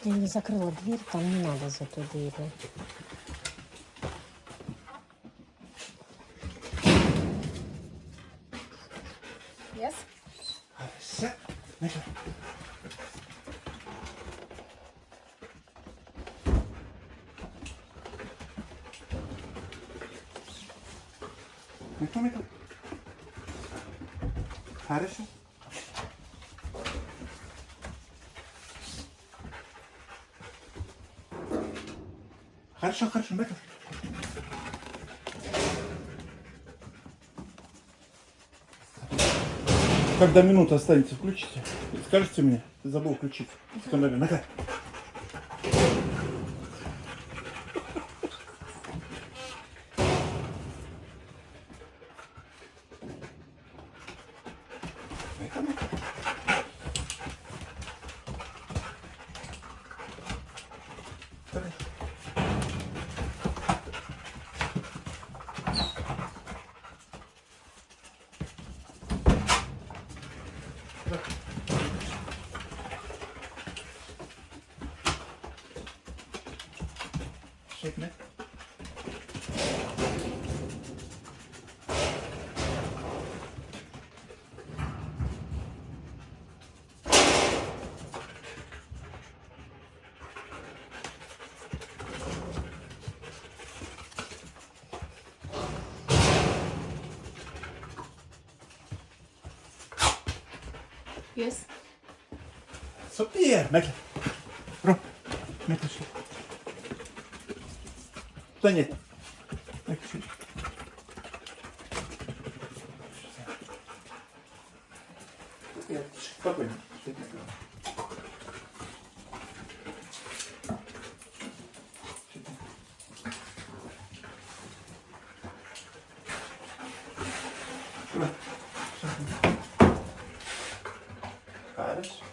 Я не закрыла дверь, там не надо за той дверью. Yes? Все. Миша. Миша. Хорошо. Хорошо, Миша. Когда минута останется, включите. Скажите мне, ты забыл включить. Нога. Shake me. Yes. Супер! Мекля. Ро. Мекля. Да нет. Мекля. Спокойно. Хорошо.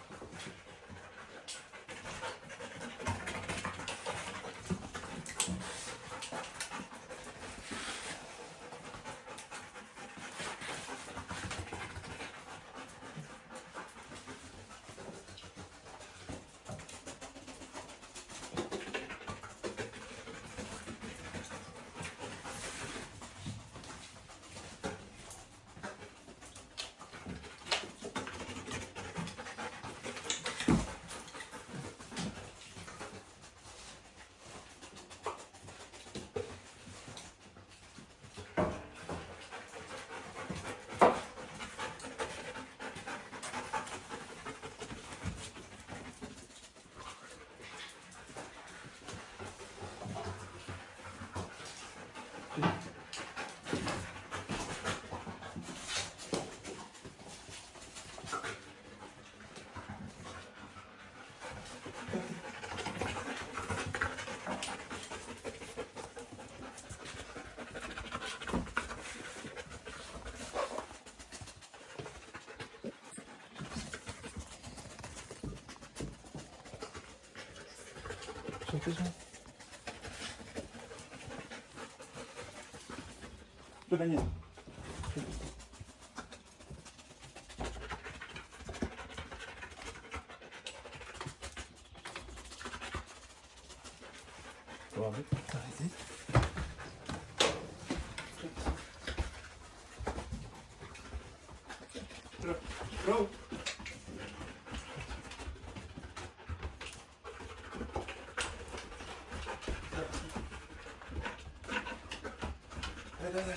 Что ты же? Туда нет. Ладно. Давайте. Роу. Давай.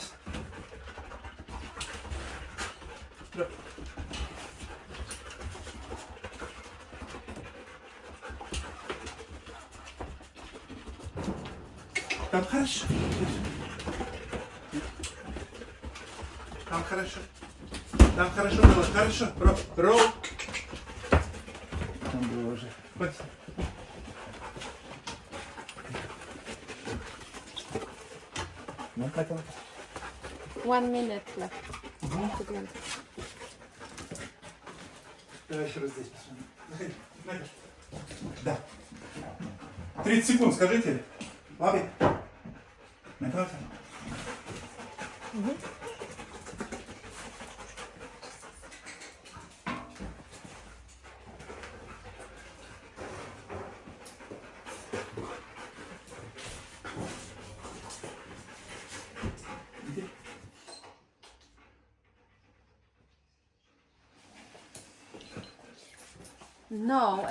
Там хорошо. Там хорошо. Там хорошо было. Хорошо. Роу. Там было уже. Вот. Ну, Катя. 1 minute left. To the end. Давай еще раз здесь посмотрим. Знаешь? Да. 30 секунд, скажите. Лаби. Наконец. No,